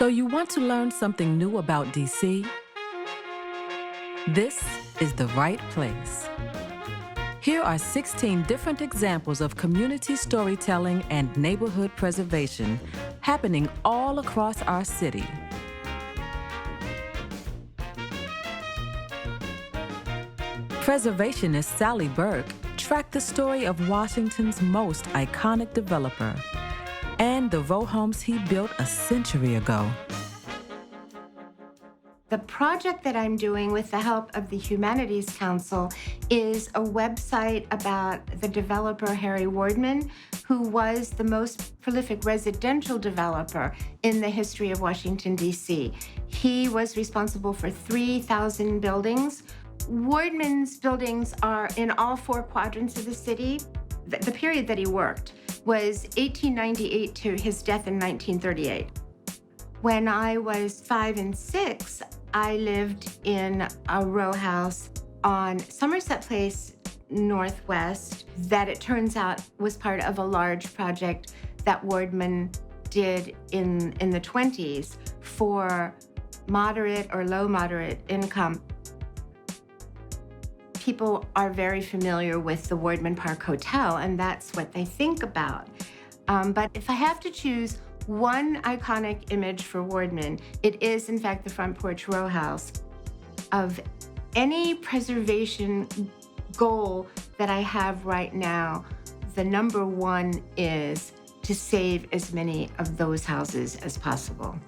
So you want to learn something new about DC? This is the right place. Here are 16 different examples of community storytelling and neighborhood preservation happening all across our city. Preservationist Sally Burke tracked the story of Washington's most iconic developer and the row homes he built a century ago. The project that I'm doing with the help of the Humanities Council is a website about the developer Harry Wardman, who was the most prolific residential developer in the history of Washington, D.C. He was responsible for 3,000 buildings. Wardman's buildings are in all four quadrants of the city. The period that he worked was 1898 to his death in 1938. When I was 5 and 6, I lived in a row house on Somerset Place Northwest that it turns out was part of a large project that Wardman did in the 20s for moderate or low moderate income. People are very familiar with the Wardman Park Hotel, and that's what they think about. But if I have to choose one iconic image for Wardman, it is, in fact, the front porch row house. Of any preservation goal that I have right now, the number one is to save as many of those houses as possible.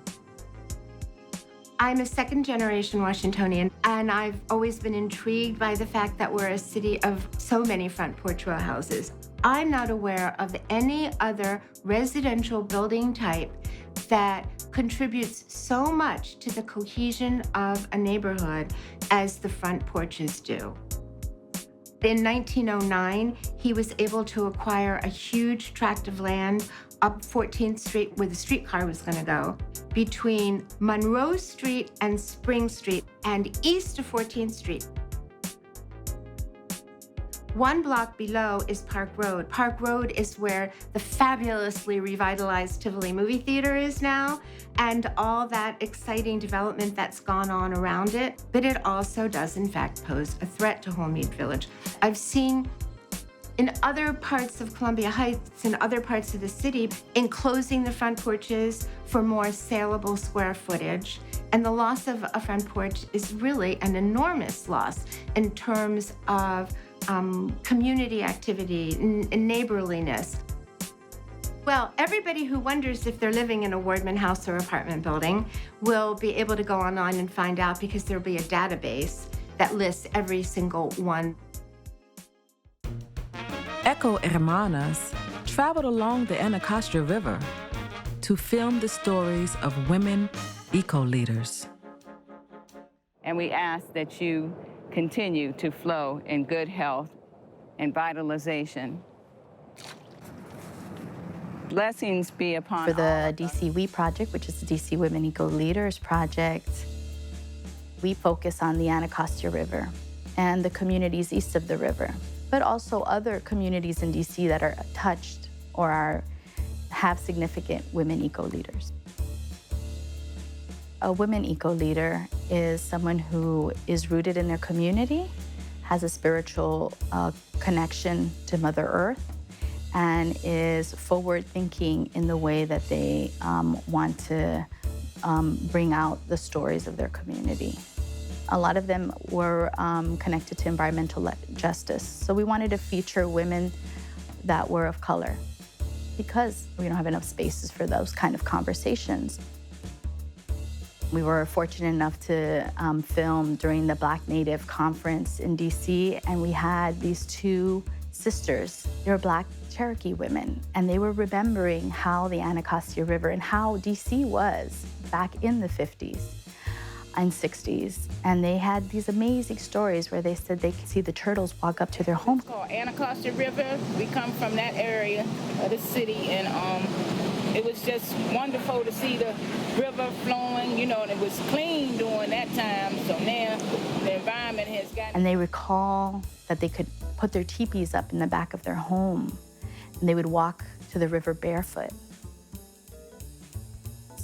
I'm a second-generation Washingtonian, and I've always been intrigued by the fact that we're a city of so many front porch row houses. I'm not aware of any other residential building type that contributes so much to the cohesion of a neighborhood as the front porches do. In 1909, he was able to acquire a huge tract of land up 14th Street, where the streetcar was going to go, between Monroe Street and Spring Street, and east of 14th Street. One block below is Park Road. Park Road is where the fabulously revitalized Tivoli movie theater is now, and all that exciting development that's gone on around it. But it also does, in fact, pose a threat to Holmead Village. I've seen in other parts of Columbia Heights and other parts of the city, enclosing the front porches for more saleable square footage. And the loss of a front porch is really an enormous loss in terms of community activity and neighborliness. Well, everybody who wonders if they're living in a Wardman house or apartment building will be able to go online and find out, because there'll be a database that lists every single one. Echo Hermanas traveled along the Anacostia River to film the stories of women eco-leaders. And we ask that you continue to flow in good health and vitalization. Blessings be upon For the DC We Project, which is the DC Women Eco Leaders Project, we focus on the Anacostia River and the communities east of the river, but also other communities in DC that are touched or have significant women eco-leaders. A women eco-leader is someone who is rooted in their community, has a spiritual connection to Mother Earth, and is forward-thinking in the way that they want to bring out the stories of their community. A lot of them were connected to environmental justice. So we wanted to feature women that were of color, because we don't have enough spaces for those kind of conversations. We were fortunate enough to film during the Black Native Conference in DC, and we had these two sisters. They were Black Cherokee women, and they were remembering how the Anacostia River and how DC was back in the 50s and 60s. And they had these amazing stories where they said they could see the turtles walk up to their home. It's called Anacostia River. We come from that area of the city, and it was just wonderful to see the river flowing, you know, and it was clean during that time. So now the environment has gotten... And they recall that they could put their teepees up in the back of their home, and they would walk to the river barefoot.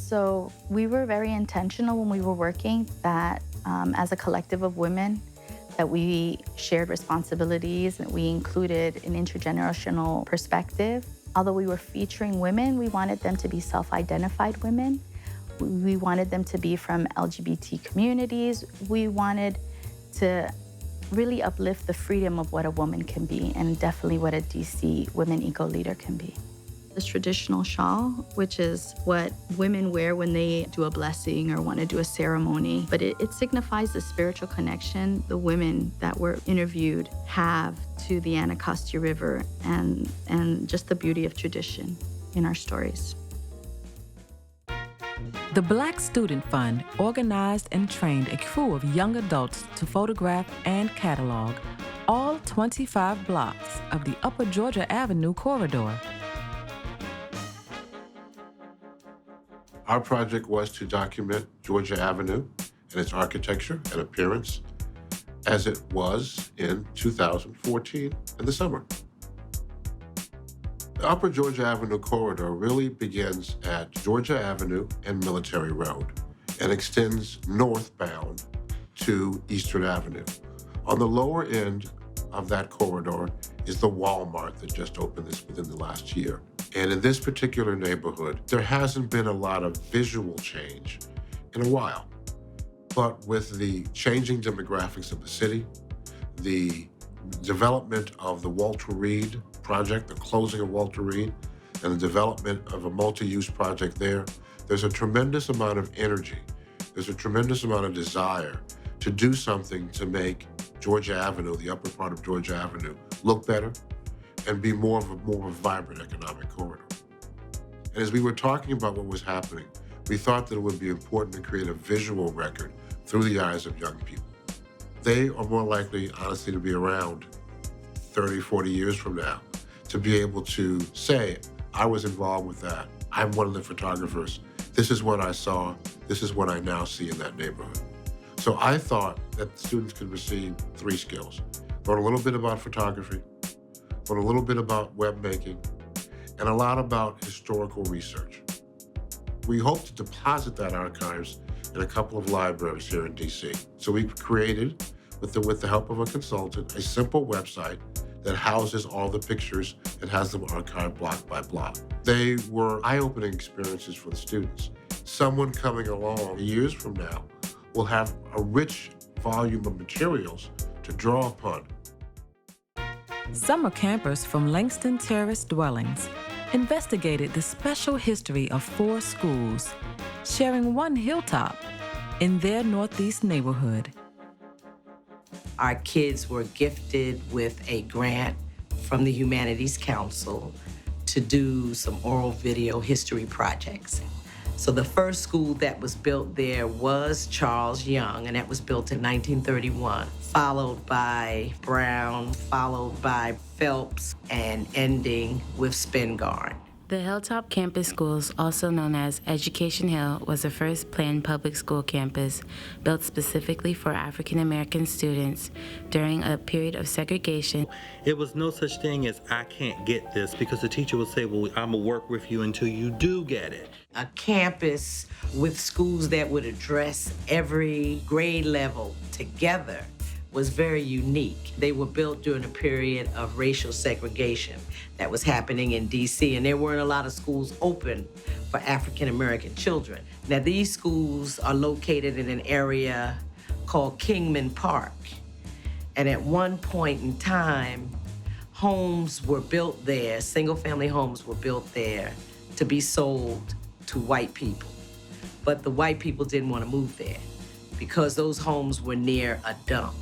So we were very intentional when we were working that as a collective of women, that we shared responsibilities, and we included an intergenerational perspective. Although we were featuring women, we wanted them to be self-identified women. We wanted them to be from LGBT communities. We wanted to really uplift the freedom of what a woman can be, and definitely what a DC women eco leader can be. This traditional shawl, which is what women wear when they do a blessing or want to do a ceremony, but it signifies the spiritual connection the women that were interviewed have to the Anacostia River and just the beauty of tradition in our stories. The Black Student Fund organized and trained a crew of young adults to photograph and catalog all 25 blocks of the Upper Georgia Avenue corridor. Our project was to document Georgia Avenue and its architecture and appearance as it was in 2014 in the summer. The Upper Georgia Avenue corridor really begins at Georgia Avenue and Military Road and extends northbound to Eastern Avenue. On the lower end of that corridor is the Walmart that just opened within the last year. And in this particular neighborhood, there hasn't been a lot of visual change in a while. But with the changing demographics of the city, the development of the Walter Reed project, the closing of Walter Reed, and the development of a multi-use project there's a tremendous amount of energy. There's a tremendous amount of desire to do something to make Georgia Avenue, the upper part of Georgia Avenue, look better and be more of a vibrant economic corridor. And as we were talking about what was happening, we thought that it would be important to create a visual record through the eyes of young people. They are more likely, honestly, to be around 30, 40 years from now, to be able to say, I was involved with that. I'm one of the photographers. This is what I saw. This is what I now see in that neighborhood. So I thought that students could receive 3 skills. Learn a little bit about photography, learn a little bit about web making, and a lot about historical research. We hope to deposit that archives in a couple of libraries here in DC. So we've created, with the help of a consultant, a simple website that houses all the pictures and has them archived block by block. They were eye-opening experiences for the students. Someone coming along years from now will have a rich volume of materials to draw upon. Summer campers from Langston Terrace Dwellings investigated the special history of 4 schools, sharing one hilltop in their northeast neighborhood. Our kids were gifted with a grant from the Humanities Council to do some oral video history projects. So the first school that was built there was Charles Young, and that was built in 1931, followed by Brown, followed by Phelps, and ending with Spingarn. The Hilltop Campus Schools, also known as Education Hill, was the first planned public school campus built specifically for African American students during a period of segregation. It was no such thing as, I can't get this, because the teacher would say, well, I'm gonna work with you until you do get it. A campus with schools that would address every grade level together was very unique. They were built during a period of racial segregation that was happening in DC, and there weren't a lot of schools open for African American children. Now, these schools are located in an area called Kingman Park, and at one point in time, homes were built there, single-family homes were built there to be sold to white people. But the white people didn't want to move there because those homes were near a dump.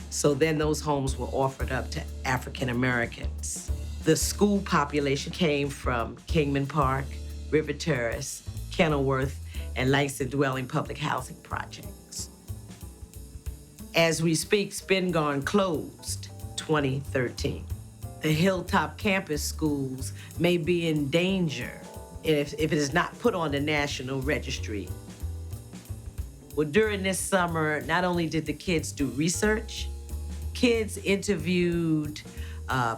So then those homes were offered up to African Americans. The school population came from Kingman Park, River Terrace, Kenilworth, and Langston Dwelling Public Housing Projects. As we speak, Spingarn closed 2013. The Hilltop campus schools may be in danger if it is not put on the National Registry. Well, during this summer, not only did the kids do research, kids interviewed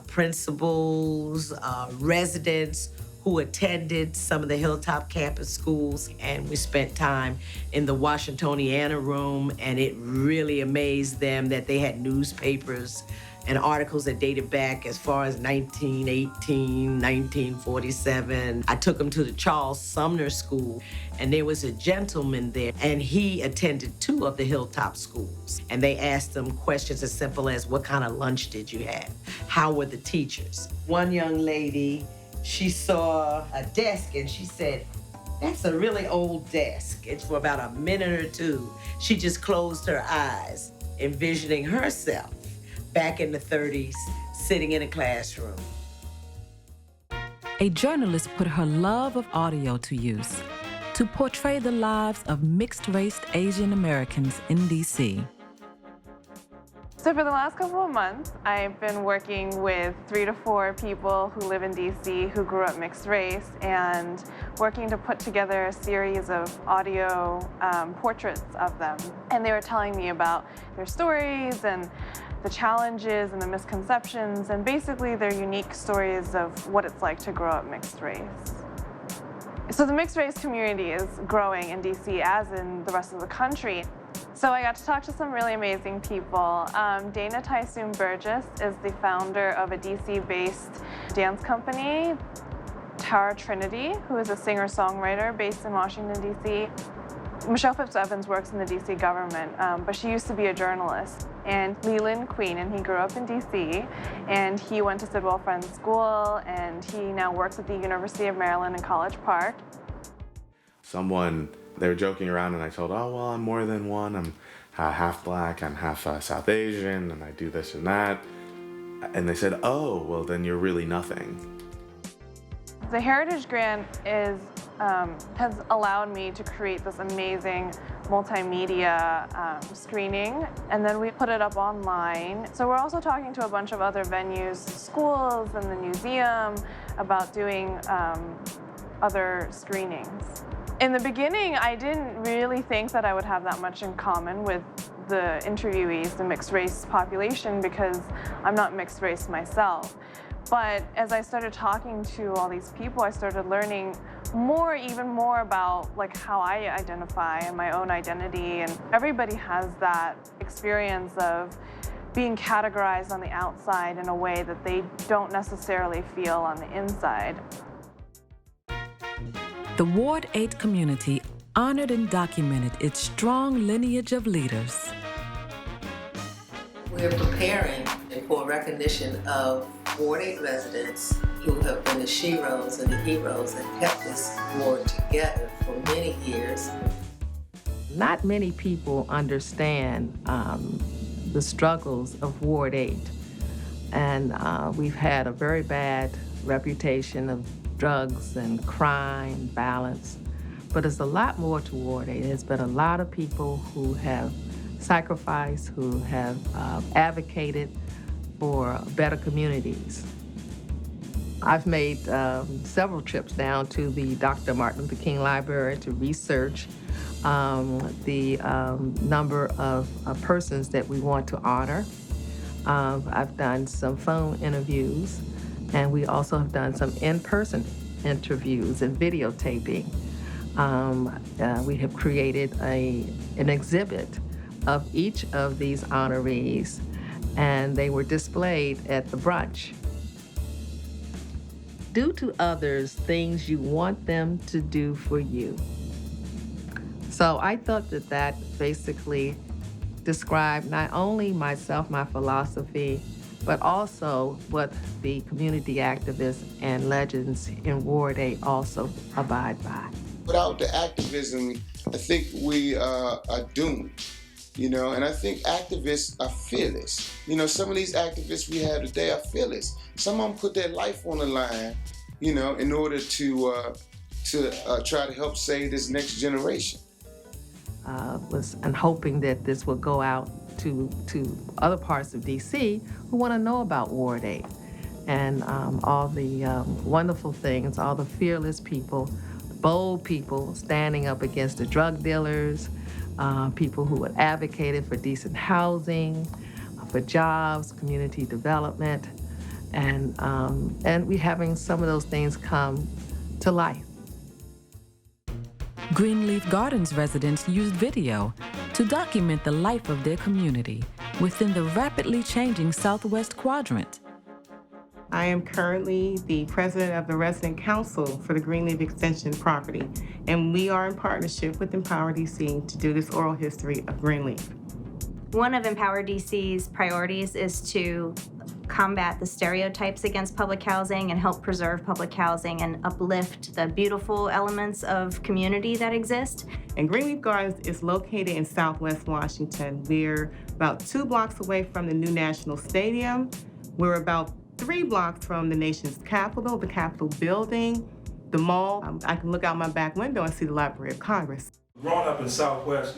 principals, residents who attended some of the Hilltop campus schools, and we spent time in the Washingtoniana room, and it really amazed them that they had newspapers and articles that dated back as far as 1918, 1947. I took them to the Charles Sumner School, and there was a gentleman there, and he attended 2 of the Hilltop schools. And they asked them questions as simple as, what kind of lunch did you have? How were the teachers? One young lady, she saw a desk, and she said, that's a really old desk. It's for about a minute or 2. She just closed her eyes, envisioning herself back in the 30s, sitting in a classroom. A journalist put her love of audio to use to portray the lives of mixed-race Asian Americans in D.C. So for the last couple of months, I've been working with 3 to 4 people who live in DC who grew up mixed race, and working to put together a series of audio portraits of them. And they were telling me about their stories and the challenges and the misconceptions, and basically their unique stories of what it's like to grow up mixed race. So the mixed race community is growing in DC as in the rest of the country. So I got to talk to some really amazing people. Dana Tysoon Burgess is the founder of a DC-based dance company. Tara Trinity, who is a singer-songwriter based in Washington, D.C. Michelle Phipps Evans works in the D.C. government, but she used to be a journalist. And Leland Queen, and he grew up in D.C., and he went to Sidwell Friends School, and he now works at the University of Maryland in College Park. They were joking around, and I told, oh, well, I'm more than one. I'm half black, I'm half South Asian, and I do this and that. And they said, oh, well, then you're really nothing. The Heritage Grant has allowed me to create this amazing multimedia screening, and then we put it up online. So we're also talking to a bunch of other venues, schools and the museum, about doing other screenings. In the beginning, I didn't really think that I would have that much in common with the interviewees, the mixed race population, because I'm not mixed race myself. But as I started talking to all these people, I started learning even more about like how I identify and my own identity. And everybody has that experience of being categorized on the outside in a way that they don't necessarily feel on the inside. The Ward 8 community honored and documented its strong lineage of leaders. We're preparing for recognition of Ward 8 residents who have been the sheroes and the heroes and kept this ward together for many years. Not many people understand the struggles of Ward 8. And we've had a very bad reputation of drugs and crime, violence. But there's a lot more to Ward 8. There's been a lot of people who have sacrificed, who have advocated for better communities. I've made several trips down to the Dr. Martin Luther King Library to research the number of persons that we want to honor. I've done some phone interviews, and we also have done some in-person interviews and videotaping. We have created an exhibit of each of these honorees, and they were displayed at the brunch. Do to others things you want them to do for you. So I thought that basically described not only myself, my philosophy, but also what the community activists and legends in Ward 8 also abide by. Without the activism, I think we are doomed, and I think activists are fearless. Some of these activists we have today are fearless. Some of them put their life on the line, in order to try to help save this next generation. I'm hoping that this will go out to other parts of DC who want to know about Ward 8 and all the wonderful things, all the fearless people, bold people standing up against the drug dealers, people who have advocated for decent housing, for jobs, community development, and we having some of those things come to life. Greenleaf Gardens residents used video to document the life of their community within the rapidly changing Southwest Quadrant. I am currently the president of the resident council for the Greenleaf Extension property, and we are in partnership with Empower DC to do this oral history of Greenleaf. One of Empower DC's priorities is to combat the stereotypes against public housing and help preserve public housing and uplift the beautiful elements of community that exist. And Greenleaf Gardens is located in Southwest Washington. We're about 2 blocks away from the new National Stadium. We're about 3 blocks from the nation's capital, the Capitol building, the mall. I can look out my back window and see the Library of Congress. Growing up in Southwest,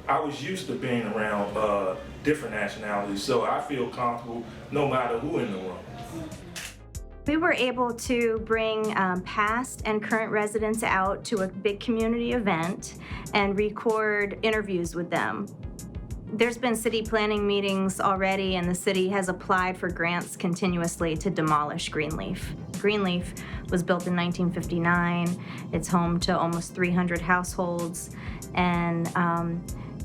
I was used to being around different nationalities, so I feel comfortable no matter who in the room. We were able to bring past and current residents out to a big community event and record interviews with them. There's been city planning meetings already, and the city has applied for grants continuously to demolish Greenleaf. Greenleaf was built in 1959. It's home to almost 300 households, and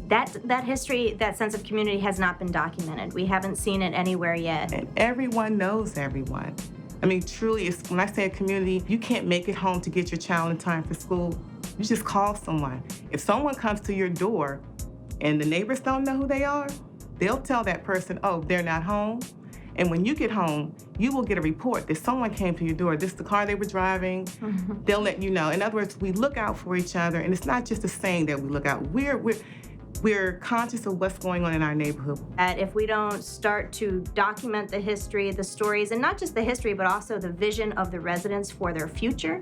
that history, that sense of community has not been documented. We haven't seen it anywhere yet. And everyone knows everyone. I mean, truly, when I say a community, you can't make it home to get your child in time for school. You just call someone. If someone comes to your door and the neighbors don't know who they are, they'll tell that person, oh, they're not home. And when you get home, you will get a report that someone came to your door. This is the car they were driving. Mm-hmm. They'll let you know. In other words, we look out for each other, and it's not just a saying that we look out. We're conscious of what's going on in our neighborhood. If we don't start to document the history, the stories, and not just the history, but also the vision of the residents for their future,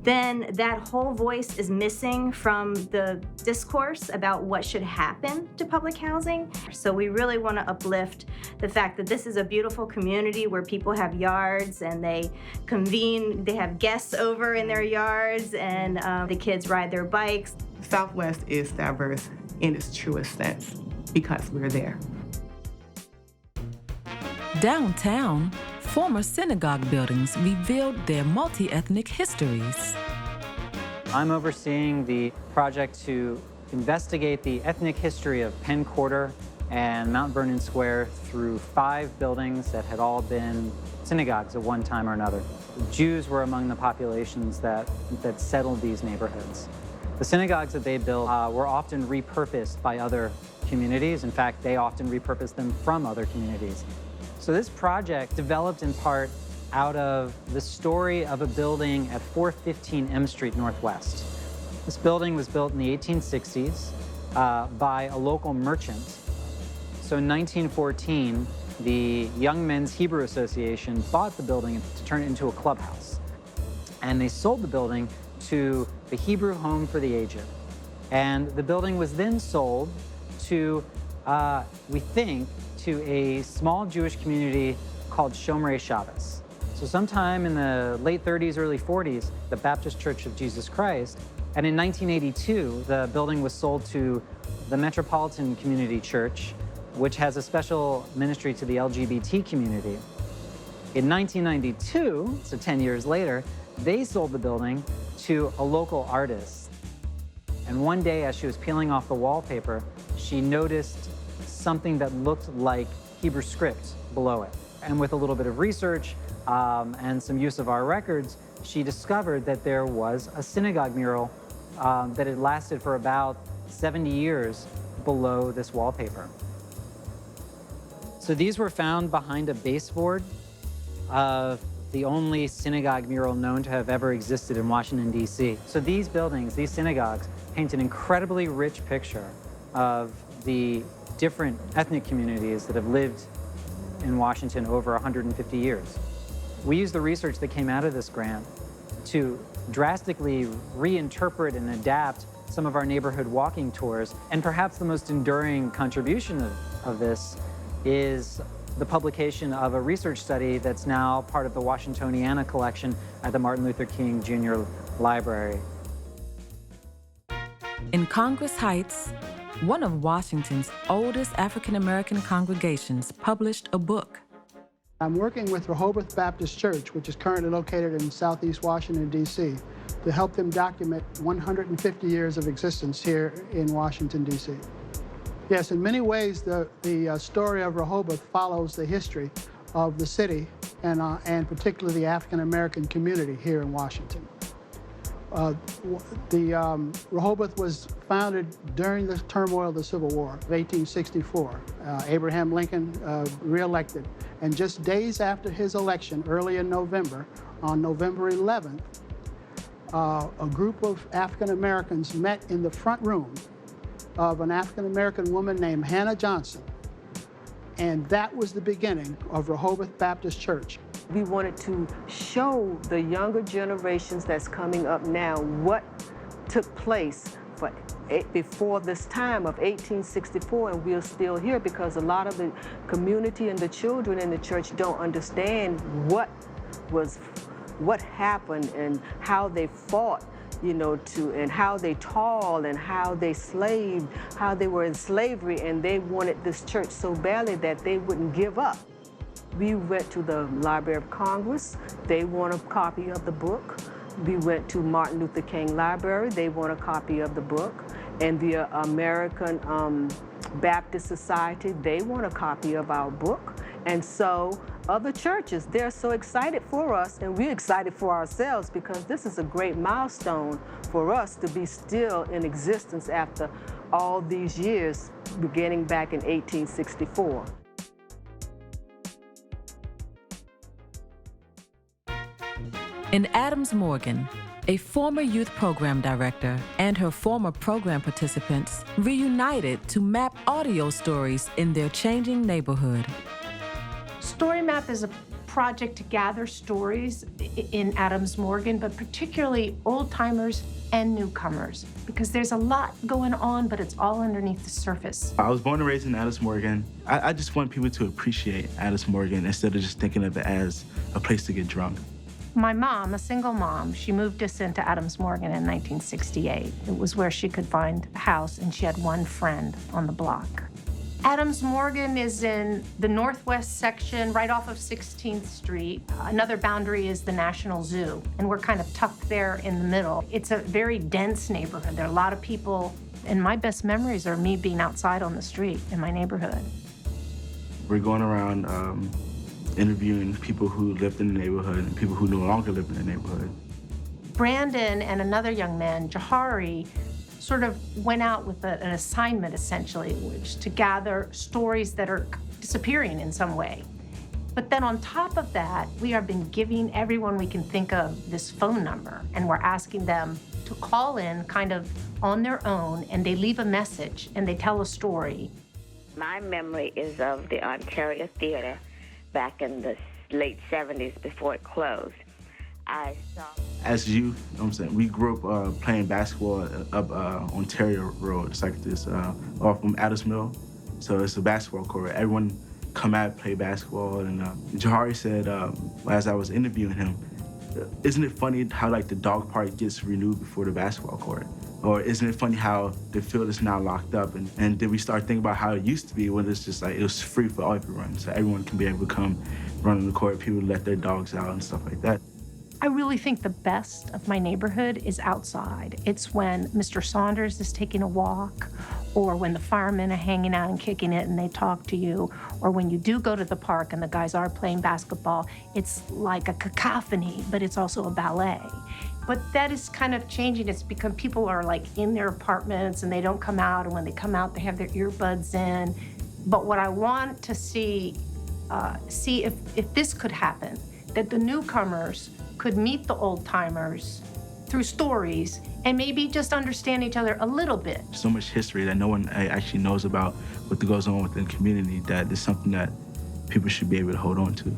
then that whole voice is missing from the discourse about what should happen to public housing. So we really want to uplift the fact that this is a beautiful community where people have yards and they convene, they have guests over in their yards, and the kids ride their bikes. Southwest is diverse in its truest sense because we're there. Downtown, former synagogue buildings revealed their multi-ethnic histories. I'm overseeing the project to investigate the ethnic history of Penn Quarter and Mount Vernon Square through 5 buildings that had all been synagogues at one time or another. Jews were among the populations that settled these neighborhoods. The synagogues that they built were often repurposed by other communities. In fact, they often repurposed them from other communities. So this project developed in part out of the story of a building at 415 M Street Northwest. This building was built in the 1860s by a local merchant. So in 1914, the Young Men's Hebrew Association bought the building to turn it into a clubhouse. And they sold the building to the Hebrew Home for the Aged. And the building was then sold to, we think, to a small Jewish community called Shomrei Shabbos. So sometime in the late 30s, early 40s, the Baptist Church of Jesus Christ, and in 1982, the building was sold to the Metropolitan Community Church, which has a special ministry to the LGBT community. In 1992, so 10 years later, they sold the building to a local artist. And one day, as she was peeling off the wallpaper, she noticed something that looked like Hebrew script below it. And with a little bit of research and some use of our records, she discovered that there was a synagogue mural that had lasted for about 70 years below this wallpaper. So these were found behind a baseboard of the only synagogue mural known to have ever existed in Washington, D.C. So these buildings, these synagogues, paint an incredibly rich picture of the different ethnic communities that have lived in Washington over 150 years. We used the research that came out of this grant to drastically reinterpret and adapt some of our neighborhood walking tours, and perhaps the most enduring contribution of this is the publication of a research study that's now part of the Washingtoniana collection at the Martin Luther King Jr. Library. In Congress Heights, one of Washington's oldest African-American congregations published a book. I'm working with Rehoboth Baptist Church, which is currently located in Southeast Washington, D.C., to help them document 150 years of existence here in Washington, D.C. Yes, in many ways, the story of Rehoboth follows the history of the city and particularly the African-American community here in Washington. Rehoboth was founded during the turmoil of the Civil War of 1864. Abraham Lincoln re-elected, and just days after his election, early in November, on November 11th, a group of African-Americans met in the front room of an African-American woman named Hannah Johnson, and that was the beginning of Rehoboth Baptist Church. We wanted to show the younger generations that's coming up now what took place before this time of 1864, and we're still here because a lot of the community and the children in the church don't understand what happened and how they fought, you know, and how they toiled and how they slaved, how they were in slavery, and they wanted this church so badly that they wouldn't give up. We went to the Library of Congress. They want a copy of the book. We went to Martin Luther King Library. They want a copy of the book. And the American Baptist Society, they want a copy of our book. And so other churches, they're so excited for us, and we're excited for ourselves because this is a great milestone for us to be still in existence after all these years, beginning back in 1864. In Adams Morgan, a former youth program director and her former program participants reunited to map audio stories in their changing neighborhood. Story Map is a project to gather stories in Adams Morgan, but particularly old-timers and newcomers, because there's a lot going on, but it's all underneath the surface. I was born and raised in Adams Morgan. I just want people to appreciate Adams Morgan instead of just thinking of it as a place to get drunk. My mom, a single mom, she moved us into Adams Morgan in 1968. It was where she could find a house, and she had one friend on the block. Adams Morgan is in the northwest section, right off of 16th Street. Another boundary is the National Zoo, and we're kind of tucked there in the middle. It's a very dense neighborhood. There are a lot of people, and my best memories are me being outside on the street in my neighborhood. We're going around interviewing people who lived in the neighborhood and people who no longer live in the neighborhood. Brandon and another young man, Jahari, sort of went out with an assignment, essentially, which to gather stories that are disappearing in some way. But then on top of that, we have been giving everyone we can think of this phone number, and we're asking them to call in kind of on their own, and they leave a message, and they tell a story. My memory is of the Ontario Theater back in the late 70s before it closed. I saw... As youth, you know what I'm saying, we grew up playing basketball up Ontario Road. It's like this, off from Adams Mill. So it's a basketball court. Everyone come out, play basketball. And Jahari said, as I was interviewing him, isn't it funny how like the dog park gets renewed before the basketball court? Or isn't it funny how the field is now locked up? And then we start thinking about how it used to be when it's just like, it was free for everyone. So everyone can be able to come run on the court, people let their dogs out and stuff like that. I really think the best of my neighborhood is outside. It's when Mr. Saunders is taking a walk, or when the firemen are hanging out and kicking it and they talk to you, or when you do go to the park and the guys are playing basketball. It's like a cacophony, but it's also a ballet. But that is kind of changing. It's because people are like in their apartments and they don't come out, and when they come out, they have their earbuds in. But what I want to see if this could happen, that the newcomers could meet the old-timers through stories and maybe just understand each other a little bit. So much history that no one actually knows about what goes on within the community, that is something that people should be able to hold on to.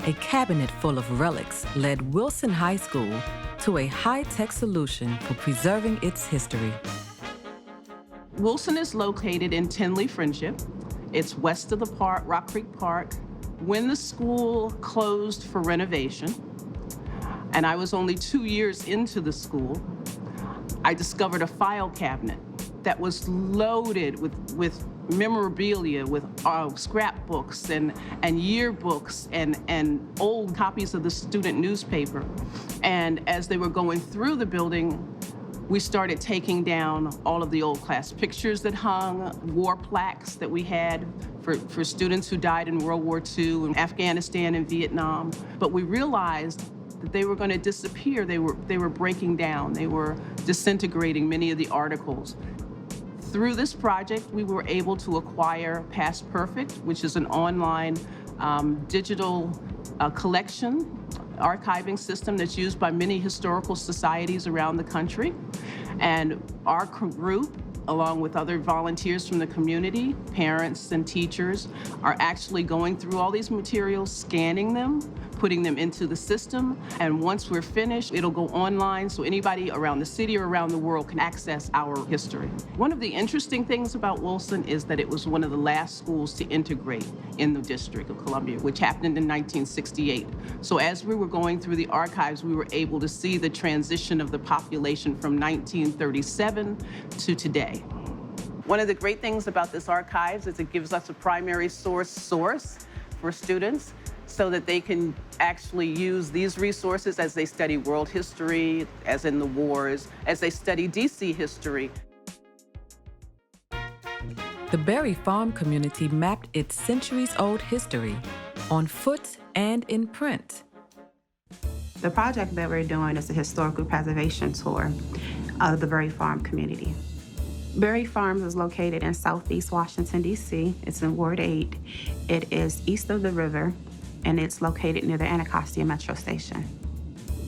A cabinet full of relics led Wilson High School to a high-tech solution for preserving its history. Wilson is located in Tinley Friendship. It's west of the park, Rock Creek Park. When the school closed for renovation, and I was only 2 years into the school, I discovered a file cabinet that was loaded with memorabilia with scrapbooks and yearbooks and old copies of the student newspaper. And as they were going through the building, we started taking down all of the old class pictures that hung, war plaques that we had for students who died in World War II, in Afghanistan and Vietnam. But we realized that they were going to disappear. They were breaking down. They were disintegrating many of the articles. Through this project, we were able to acquire Past Perfect, which is an online digital collection archiving system that's used by many historical societies around the country. And our group, along with other volunteers from the community, parents and teachers, are actually going through all these materials, scanning them, putting them into the system. And once we're finished, it'll go online so anybody around the city or around the world can access our history. One of the interesting things about Wilson is that it was one of the last schools to integrate in the District of Columbia, which happened in 1968. So as we were going through the archives, we were able to see the transition of the population from 1937 to today. One of the great things about this archives is it gives us a primary source for students so that they can actually use these resources as they study world history, as in the wars, as they study DC history. The Berry Farm community mapped its centuries-old history on foot and in print. The project that we're doing is a historical preservation tour of the Berry Farm community. Berry Farms is located in Southeast Washington, D.C. It's in Ward 8. It is east of the river, and it's located near the Anacostia Metro Station.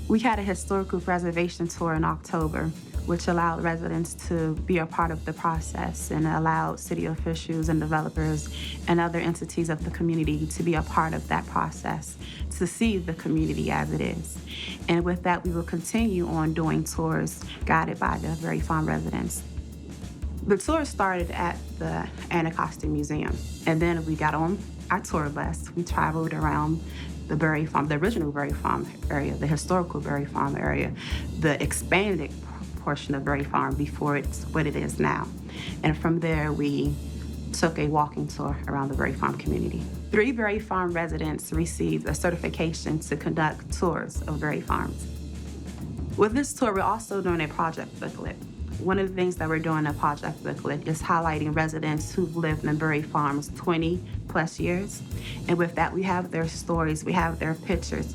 We had a historical preservation tour in October, which allowed residents to be a part of the process and allowed city officials and developers and other entities of the community to be a part of that process, to see the community as it is. And with that, we will continue on doing tours guided by the Berry Farm residents. The tour started at the Anacostia Museum, and then we got on our tour bus. We traveled around the Berry Farm, the original Berry Farm area, the historical Berry Farm area, the expanded portion of Berry Farm before it's what it is now. And from there, we took a walking tour around the Berry Farm community. 3 Berry Farm residents received a certification to conduct tours of Berry Farms. With this tour, we're also doing a project booklet. One of the things that we're doing in a project booklet is highlighting residents who've lived in Berry Farms 20 plus years. And with that, we have their stories, we have their pictures.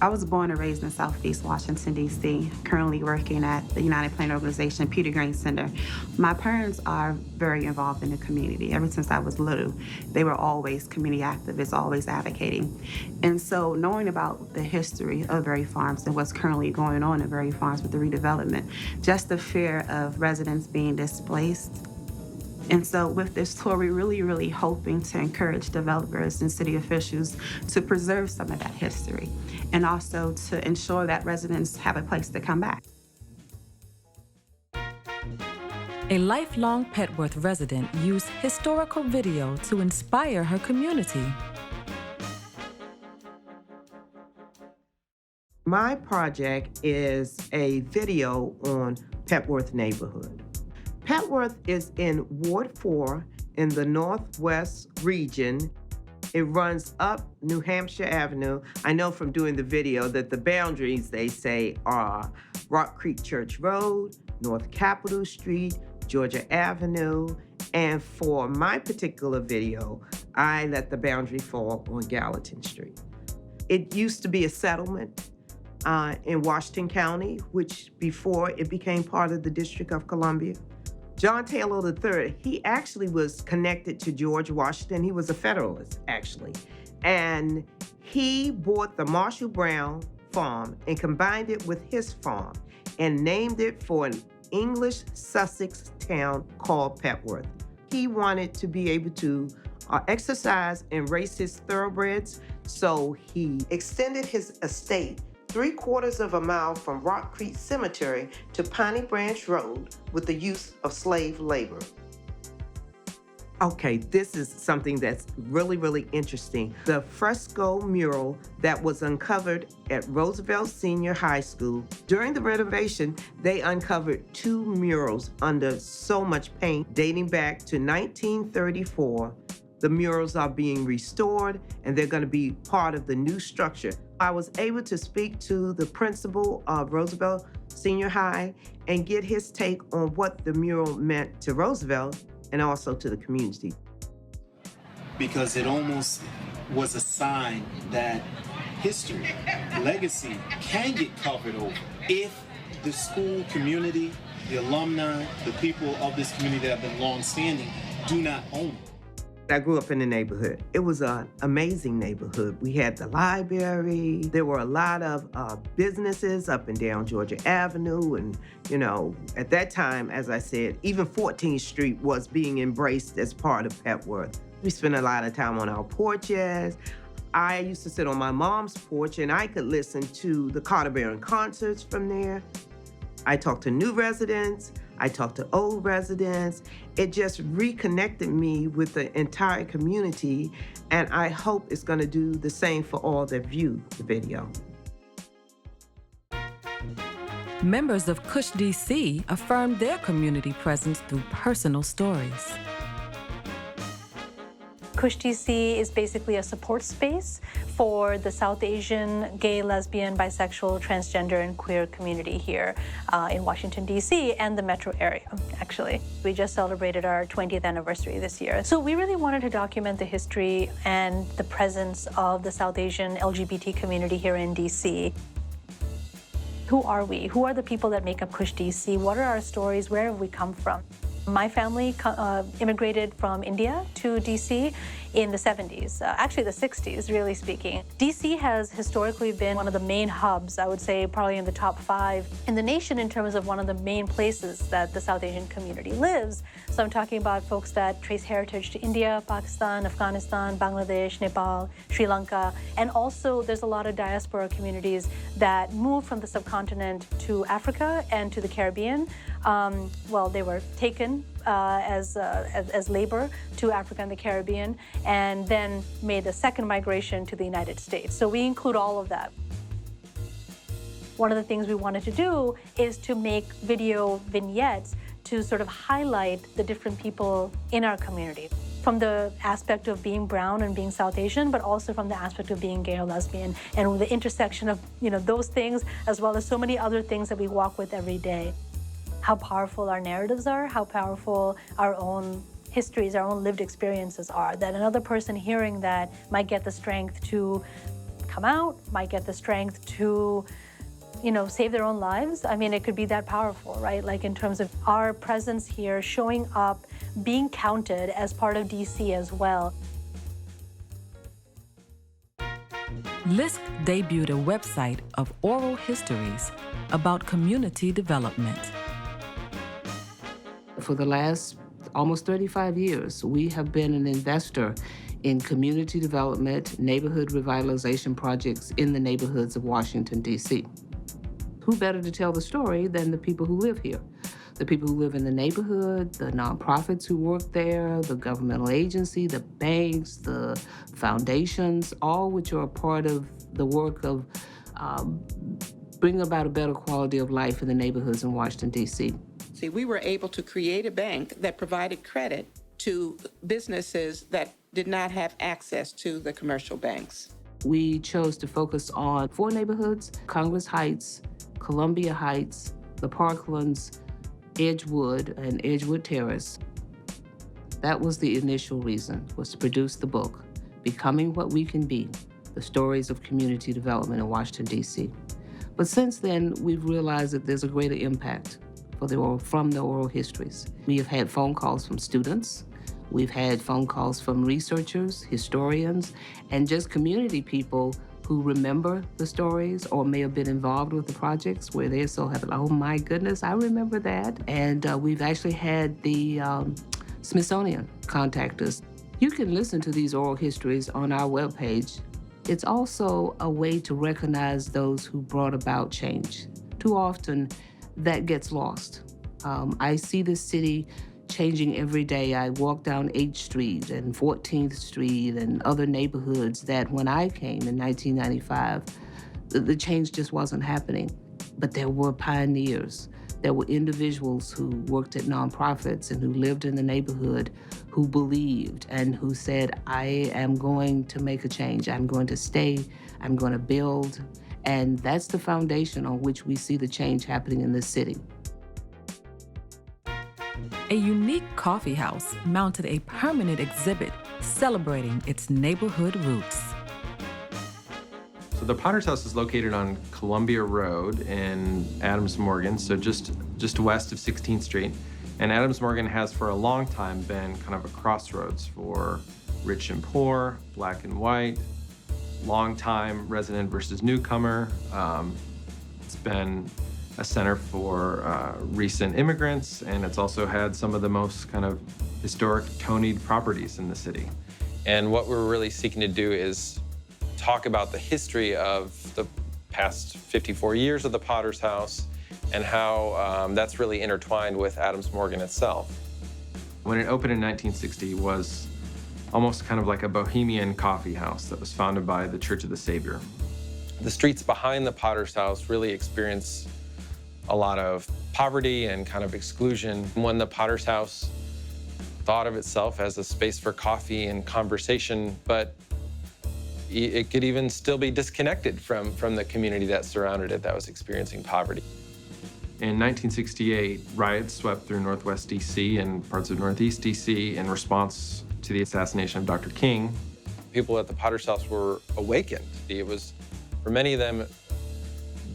I was born and raised in Southeast Washington, D.C., currently working at the United Plain Organization, Peter Green Center. My parents are very involved in the community. Ever since I was little, they were always community activists, always advocating. And so knowing about the history of Berry Farms and what's currently going on in Berry Farms with the redevelopment, just the fear of residents being displaced. And so with this tour, we're really hoping to encourage developers and city officials to preserve some of that history and also to ensure that residents have a place to come back. A lifelong Petworth resident used historical video to inspire her community. My project is a video on Petworth neighborhood. Petworth is in Ward 4 in the Northwest region. It runs up New Hampshire Avenue. I know from doing the video that the boundaries, they say, are Rock Creek Church Road, North Capitol Street, Georgia Avenue, and for my particular video, I let the boundary fall on Gallatin Street. It used to be a settlement in Washington County, which before it became part of the District of Columbia. John Taylor III, he actually was connected to George Washington. He was a Federalist, actually. And he bought the Marshall Brown farm and combined it with his farm and named it for an English Sussex town called Petworth. He wanted to be able to exercise and race his thoroughbreds, so he extended his estate 3/4 of a mile from Rock Creek Cemetery to Piney Branch Road with the use of slave labor. Okay, this is something that's really, really interesting. The fresco mural that was uncovered at Roosevelt Senior High School. During the renovation, they uncovered 2 murals under so much paint dating back to 1934. The murals are being restored and they're going to be part of the new structure. I was able to speak to the principal of Roosevelt Senior High and get his take on what the mural meant to Roosevelt and also to the community. Because it almost was a sign that history, legacy can get covered over if the school community, the alumni, the people of this community that have been long-standing do not own it. I grew up in the neighborhood. It was an amazing neighborhood. We had the library. There were a lot of businesses up and down Georgia Avenue. And, you know, at that time, as I said, even 14th Street was being embraced as part of Petworth. We spent a lot of time on our porches. I used to sit on my mom's porch and I could listen to the Carter Barron concerts from there. I talked to new residents. I talked to old residents. It just reconnected me with the entire community, and I hope it's going to do the same for all that view the video. Members of Cush DC affirmed their community presence through personal stories. Cush DC is basically a support space for the South Asian, gay, lesbian, bisexual, transgender, and queer community here in Washington, D.C. and the metro area, actually. We just celebrated our 20th anniversary this year. So we really wanted to document the history and the presence of the South Asian LGBT community here in D.C. Who are we? Who are the people that make up Cush DC? What are our stories? Where have we come from? My family immigrated from India to DC in the 70s, actually the 60s, really speaking. DC has historically been one of the main hubs, I would say probably in the top 5 in the nation in terms of one of the main places that the South Asian community lives. So I'm talking about folks that trace heritage to India, Pakistan, Afghanistan, Bangladesh, Nepal, Sri Lanka, and also there's a lot of diaspora communities that moved from the subcontinent to Africa and to the Caribbean. Well, they were taken as labor to Africa and the Caribbean, and then made a second migration to the United States. So we include all of that. One of the things we wanted to do is to make video vignettes to sort of highlight the different people in our community, from the aspect of being brown and being South Asian, but also from the aspect of being gay or lesbian, and the intersection of those things, as well as so many other things that we walk with every day. How powerful our narratives are, how powerful our own histories, our own lived experiences are, that another person hearing that might get the strength to come out, might get the strength to, save their own lives. I mean, it could be that powerful, right? Like in terms of our presence here, showing up, being counted as part of DC as well. LISC debuted a website of oral histories about community development. For the last almost 35 years, we have been an investor in community development, neighborhood revitalization projects in the neighborhoods of Washington, D.C. Who better to tell the story than the people who live here? The people who live in the neighborhood, the nonprofits who work there, the governmental agency, the banks, the foundations, all which are a part of the work of bringing about a better quality of life in the neighborhoods in Washington, D.C. See, we were able to create a bank that provided credit to businesses that did not have access to the commercial banks. We chose to focus on 4 neighborhoods: Congress Heights, Columbia Heights, the Parklands, Edgewood, and Edgewood Terrace. That was the initial reason, was to produce the book, Becoming What We Can Be, the stories of community development in Washington, D.C. But since then, we've realized that there's a greater impact from the oral histories. We have had phone calls from students. We've had phone calls from researchers, historians, and just community people who remember the stories or may have been involved with the projects where they're so happy, oh my goodness, I remember that. And we've actually had the Smithsonian contact us. You can listen to these oral histories on our webpage. It's also a way to recognize those who brought about change. Too often, that gets lost. I see this city changing every day. I walked down 8th Street and 14th Street and other neighborhoods that when I came in 1995, the change just wasn't happening. But there were pioneers. There were individuals who worked at nonprofits and who lived in the neighborhood who believed and who said, I am going to make a change. I'm going to stay. I'm going to build. And that's the foundation on which we see the change happening in this city. A unique coffee house mounted a permanent exhibit celebrating its neighborhood roots. So the Potter's House is located on Columbia Road in Adams Morgan, so just west of 16th Street. And Adams Morgan has for a long time been kind of a crossroads for rich and poor, black and white, long-time resident versus newcomer. It's been a center for recent immigrants, and it's also had some of the most kind of historic Tony'd properties in the city. And what we're really seeking to do is talk about the history of the past 54 years of the Potter's House and how that's really intertwined with Adams Morgan itself. When it opened in 1960, it was almost kind of like a bohemian coffee house that was founded by the Church of the Savior. The streets behind the Potter's House really experienced a lot of poverty and kind of exclusion. When the Potter's House thought of itself as a space for coffee and conversation, but it could even still be disconnected from the community that surrounded it that was experiencing poverty. In 1968, riots swept through Northwest DC and parts of Northeast DC in response to the assassination of Dr. King. People at the Potter's House were awakened. It was, for many of them,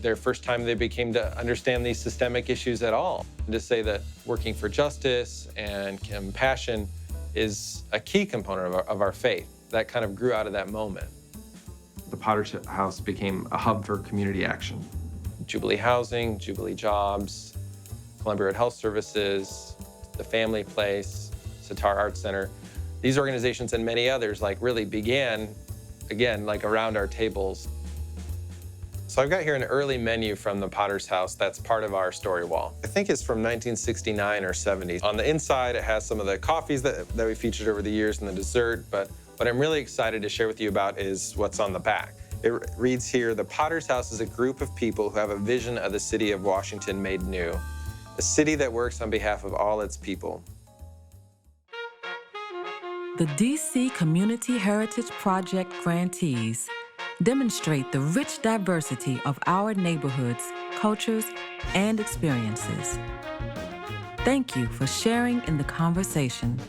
their first time they became to understand these systemic issues at all. And to say that working for justice and compassion is a key component of our faith. That kind of grew out of that moment. The Potter's House became a hub for community action. Jubilee Housing, Jubilee Jobs, Columbia Road Health Services, the Family Place, Sitar Arts Center. These organizations and many others really began, again, around our tables. So I've got here an early menu from the Potter's House that's part of our story wall. I think it's from 1969 or 70. On the inside, it has some of the coffees that we featured over the years and the dessert, but what I'm really excited to share with you about is what's on the back. It reads here, the Potter's House is a group of people who have a vision of the city of Washington made new, a city that works on behalf of all its people. The DC Community Heritage Project grantees demonstrate the rich diversity of our neighborhoods, cultures, and experiences. Thank you for sharing in the conversation.